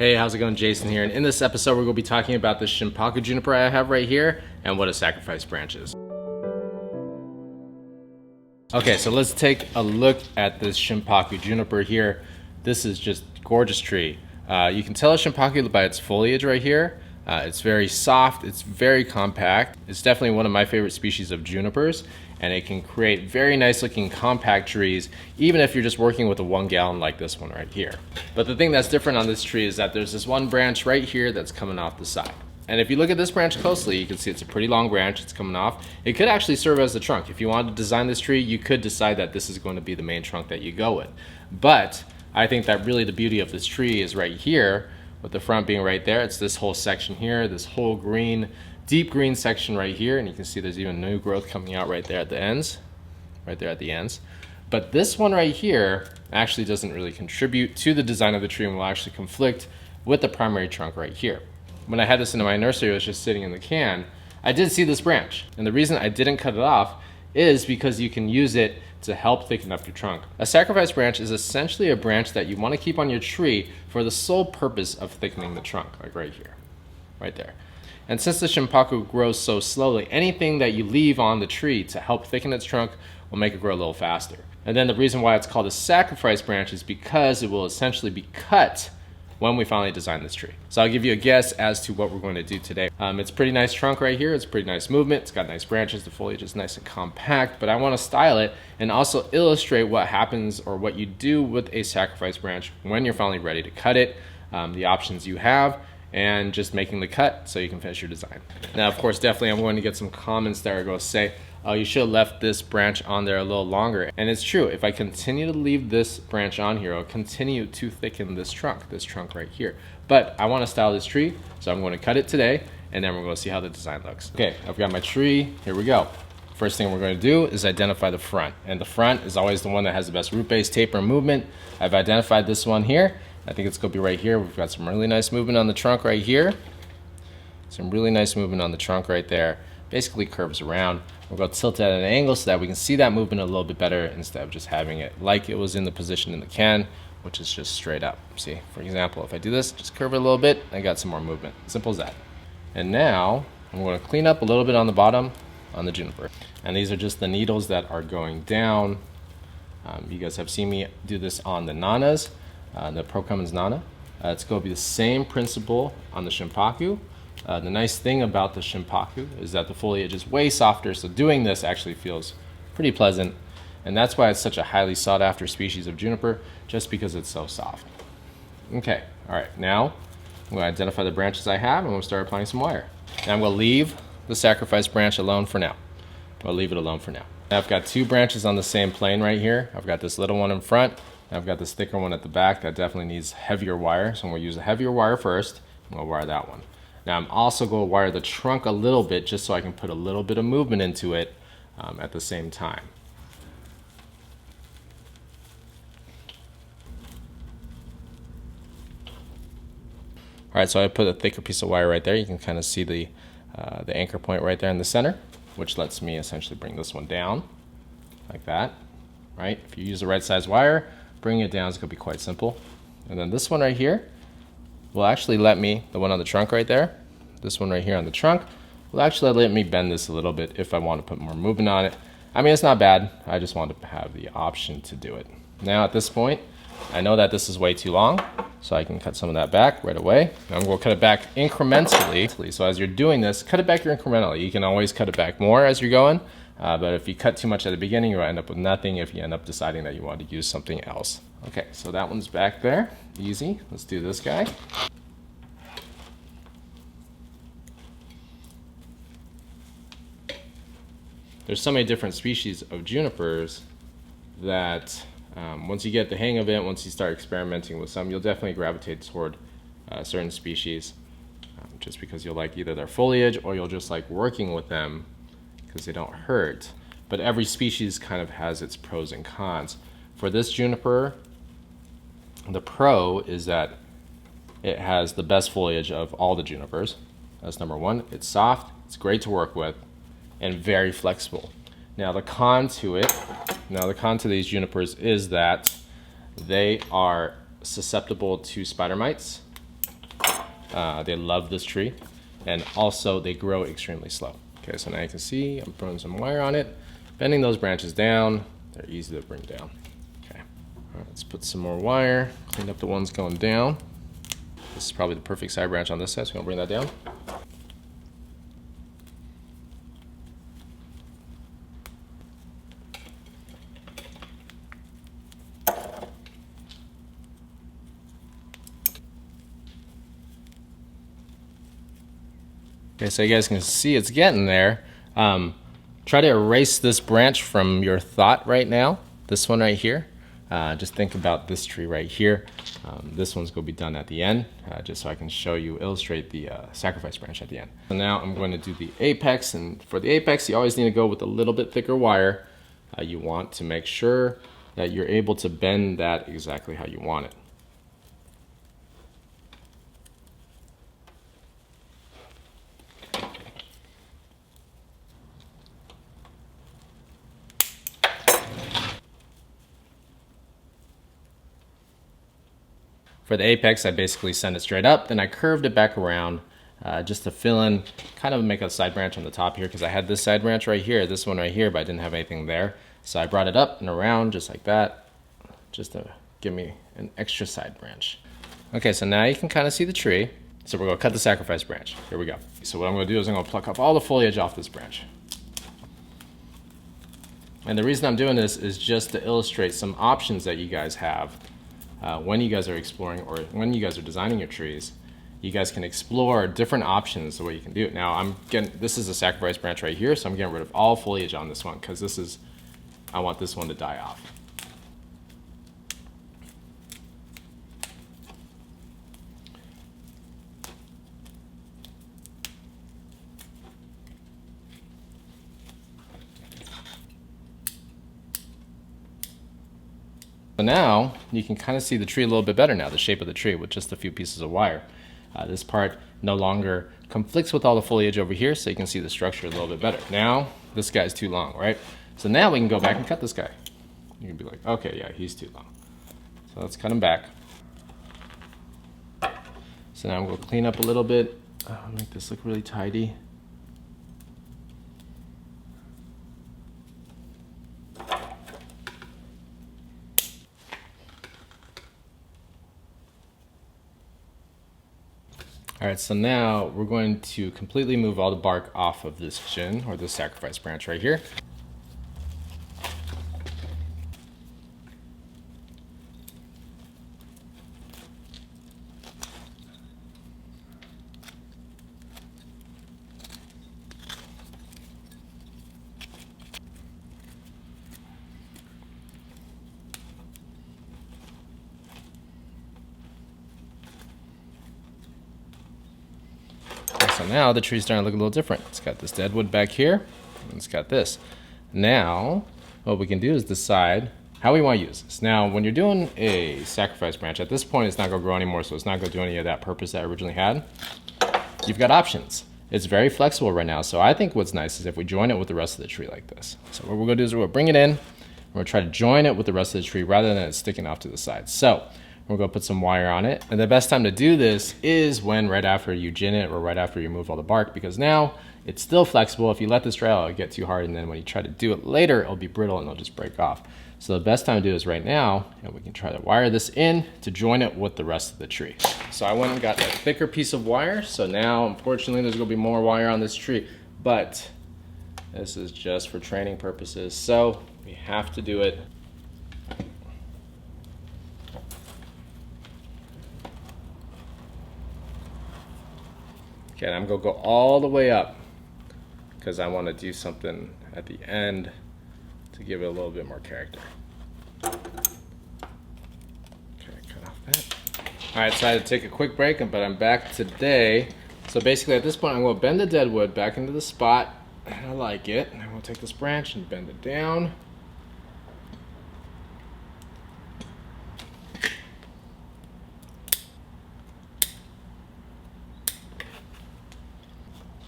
Hey, how's it going? Jason here, and in this episode we're going to be talking about the Shimpaku Juniper I have right here and what a sacrifice branch is. Okay, so let's take a look at this Shimpaku Juniper here. This is just a gorgeous tree. You can tell it's Shimpaku by its foliage right here. It's very soft, it's very compact. It's definitely one of my favorite species of junipers, and it can create very nice looking compact trees, even if you're just working with a 1 gallon like this one right here. But the thing that's different on this tree is that there's this one branch right here that's coming off the side. And if you look at this branch closely, you can see it's a pretty long branch. It's coming off. It could actually serve as the trunk. If you wanted to design this tree, you could decide that this is going to be the main trunk that you go with. But I think that really the beauty of this tree is right here, with the front being right there. It's this whole section here, this whole green, deep green section right here. And you can see there's even new growth coming out right there at the ends, right there at the ends. But this one right here actually doesn't really contribute to the design of the tree and will actually conflict with the primary trunk right here. When I had this into my nursery, it was just sitting in the can. I did see this branch, and the reason I didn't cut it off is because you can use it to help thicken up your trunk. A sacrifice branch is essentially a branch that you want to keep on your tree for the sole purpose of thickening the trunk, like right here, right there. And since the Shimpaku grows so slowly, anything that you leave on the tree to help thicken its trunk will make it grow a little faster. And then the reason why it's called a sacrifice branch is because it will essentially be cut when we finally design this tree. So I'll give you a guess as to what we're going to do today. It's a pretty nice trunk right here. It's pretty nice movement. It's got nice branches. The foliage is nice and compact, but I want to style it and also illustrate what happens or what you do with a sacrifice branch when you're finally ready to cut it, the options you have, and just making the cut so you can finish your design. Now, of course, definitely I'm going to get some comments that are going to say, oh, you should have left this branch on there a little longer. And it's true. If I continue to leave this branch on here, I'll continue to thicken this trunk right here. But I want to style this tree, so I'm going to cut it today, and then we're going to see how the design looks. Okay, I've got my tree. Here we go. First thing we're going to do is identify the front. And the front is always the one that has the best root base, taper, and movement. I've identified this one here. I think it's going to be right here. We've got some really nice movement on the trunk right here. Some really nice movement on the trunk right there. Basically curves around. We're going to tilt it at an angle so that we can see that movement a little bit better instead of just having it like it was in the position in the can, which is just straight up. See, for example, if I do this, just curve it a little bit, I got some more movement. Simple as that. And now I'm going to clean up a little bit on the bottom on the juniper. And these are just the needles that are going down. You guys have seen me do this on the nanas, the Pro Cummins Nana. It's going to be the same principle on the Shimpaku. The nice thing about the Shimpaku is that the foliage is way softer, so doing this actually feels pretty pleasant, and that's why it's such a highly sought after species of juniper, just because it's so soft. Okay, all right, now I'm going to identify the branches I have, and I'm going to start applying some wire. And I'm going to leave the sacrifice branch alone for now. I'll leave it alone for now. Now I've got two branches on the same plane right here. I've got this little one in front, and I've got this thicker one at the back that definitely needs heavier wire, so I'm going to use a heavier wire first, and we'll wire that one. Now I'm also going to wire the trunk a little bit just so I can put a little bit of movement into it at the same time. All right, so I put a thicker piece of wire right there. You can kind of see the anchor point right there in the center, which lets me essentially bring this one down like that, right? If you use the right size wire, bringing it down is going to be quite simple. And then this one right here will actually let me, the one on the trunk right there, this one right here on the trunk, will actually let me bend this a little bit if I want to put more movement on it. I mean, it's not bad. I just want to have the option to do it. Now at this point, I know that this is way too long, so I can cut some of that back right away. I'm going to cut it back incrementally. So as you're doing this, cut it back incrementally. You can always cut it back more as you're going, but if you cut too much at the beginning, you'll end up with nothing if you end up deciding that you want to use something else. Okay, so that one's back there. Easy. Let's do this guy. There's so many different species of junipers that once you get the hang of it, once you start experimenting with some, you'll definitely gravitate toward certain species just because you'll like either their foliage or you'll just like working with them because they don't hurt. But every species kind of has its pros and cons. For this juniper, the pro is that it has the best foliage of all the junipers. That's number one. It's soft, it's great to work with, and very flexible. Now the con to these junipers is that they are susceptible to spider mites They love this tree, and also they grow extremely slow. Okay, so now you can see I'm putting some wire on it, bending those branches down. They're easy to bring down. Okay, all right, let's put some more wire, clean up the ones going down. This is probably the perfect side branch on this side, so I'm gonna bring that down. Okay, so you guys can see it's getting there. Try to erase this branch from your thought right now. This one right here. Just think about this tree right here. This one's going to be done at the end, just so I can show you, illustrate the sacrifice branch at the end. So now I'm going to do the apex, and for the apex, you always need to go with a little bit thicker wire. You want to make sure that you're able to bend that exactly how you want it. For the apex, I basically sent it straight up, then I curved it back around just to fill in, kind of make a side branch on the top here, because I had this side branch right here, this one right here, but I didn't have anything there. So I brought it up and around just like that, just to give me an extra side branch. Okay, so now you can kind of see the tree. So we're gonna cut the sacrifice branch. Here we go. So what I'm gonna do is I'm gonna pluck off all the foliage off this branch. And the reason I'm doing this is just to illustrate some options that you guys have. When you guys are exploring or when you guys are designing your trees, you guys can explore different options the way you can do it. Now this is a sacrifice branch right here, so I'm getting rid of all foliage on this one because I want this one to die off. So now you can kind of see the tree a little bit better now, the shape of the tree with just a few pieces of wire. This part no longer conflicts with all the foliage over here, so you can see the structure a little bit better. Now, this guy's too long, right? So now we can go back and cut this guy. You can be like, okay, yeah, he's too long. So let's cut him back. So now I'm going to clean up a little bit, make this look really tidy. All right, so now we're going to completely move all the bark off of this shin, or this sacrifice branch right here. So now the tree's starting to look a little different. It's got this dead wood back here, and it's got this. Now, what we can do is decide how we want to use this. Now, when you're doing a sacrifice branch, at this point it's not going to grow anymore, so it's not going to do any of that purpose that I originally had. You've got options. It's very flexible right now, so I think what's nice is if we join it with the rest of the tree like this. So what we're going to do is we're going to bring it in, we're going to try to join it with the rest of the tree rather than it sticking off to the side. So we're going to put some wire on it. And the best time to do this is right after you gin it or right after you remove all the bark, because now it's still flexible. If you let this dry out, it'll get too hard, and then when you try to do it later, it'll be brittle and it'll just break off. So the best time to do is right now, and we can try to wire this in to join it with the rest of the tree. So I went and got a thicker piece of wire. So now, unfortunately, there's gonna be more wire on this tree, but this is just for training purposes. So we have to do it. Okay, I'm gonna go all the way up because I want to do something at the end to give it a little bit more character. Okay, cut off that. All right, so I had to take a quick break, but I'm back today. So basically at this point, I'm gonna bend the dead wood back into the spot, and I like it. And I'm gonna take this branch and bend it down.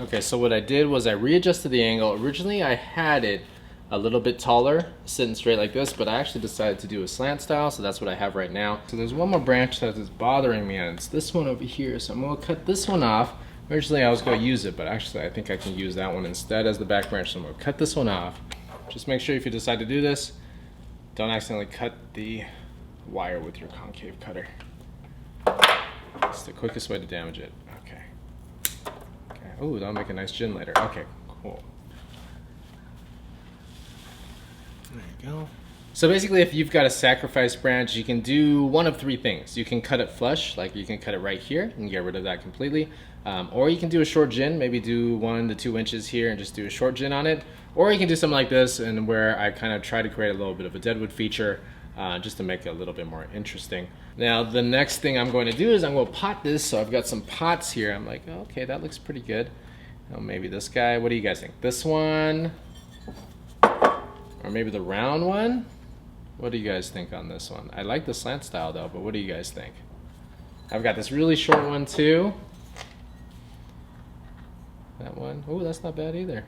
Okay, so what I did was I readjusted the angle. Originally I had it a little bit taller, sitting straight like this, but I actually decided to do a slant style, so that's what I have right now. So there's one more branch that is bothering me, and it's this one over here. So I'm gonna cut this one off. Originally I was gonna use it, but actually I think I can use that one instead as the back branch. So I'm gonna cut this one off. Just make sure if you decide to do this, don't accidentally cut the wire with your concave cutter. It's the quickest way to damage it. Okay. Okay. Oh, that'll make a nice gin later. Okay, cool. There you go. So basically, if you've got a sacrifice branch, you can do one of three things. You can cut it flush, like you can cut it right here and get rid of that completely. Or you can do a short gin, maybe do 1 to 2 inches here and just do a short gin on it. Or you can do something like this, and where I kind of try to create a little bit of a deadwood feature, just to make it a little bit more interesting. Now, the next thing I'm going to do is I'm going to pot this. So I've got some pots here. I'm like, oh, okay, that looks pretty good. Oh, maybe this guy. What do you guys think? This one? Or maybe the round one? What do you guys think on this one? I like the slant style though, but what do you guys think? I've got this really short one too. That one. Oh, that's not bad either.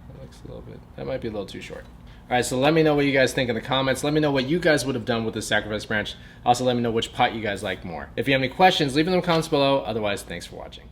That looks a little bit, that might be a little too short. All right, so let me know what you guys think in the comments. Let me know what you guys would have done with the sacrifice branch. Also, let me know which pot you guys like more. If you have any questions, leave them in the comments below. Otherwise, thanks for watching.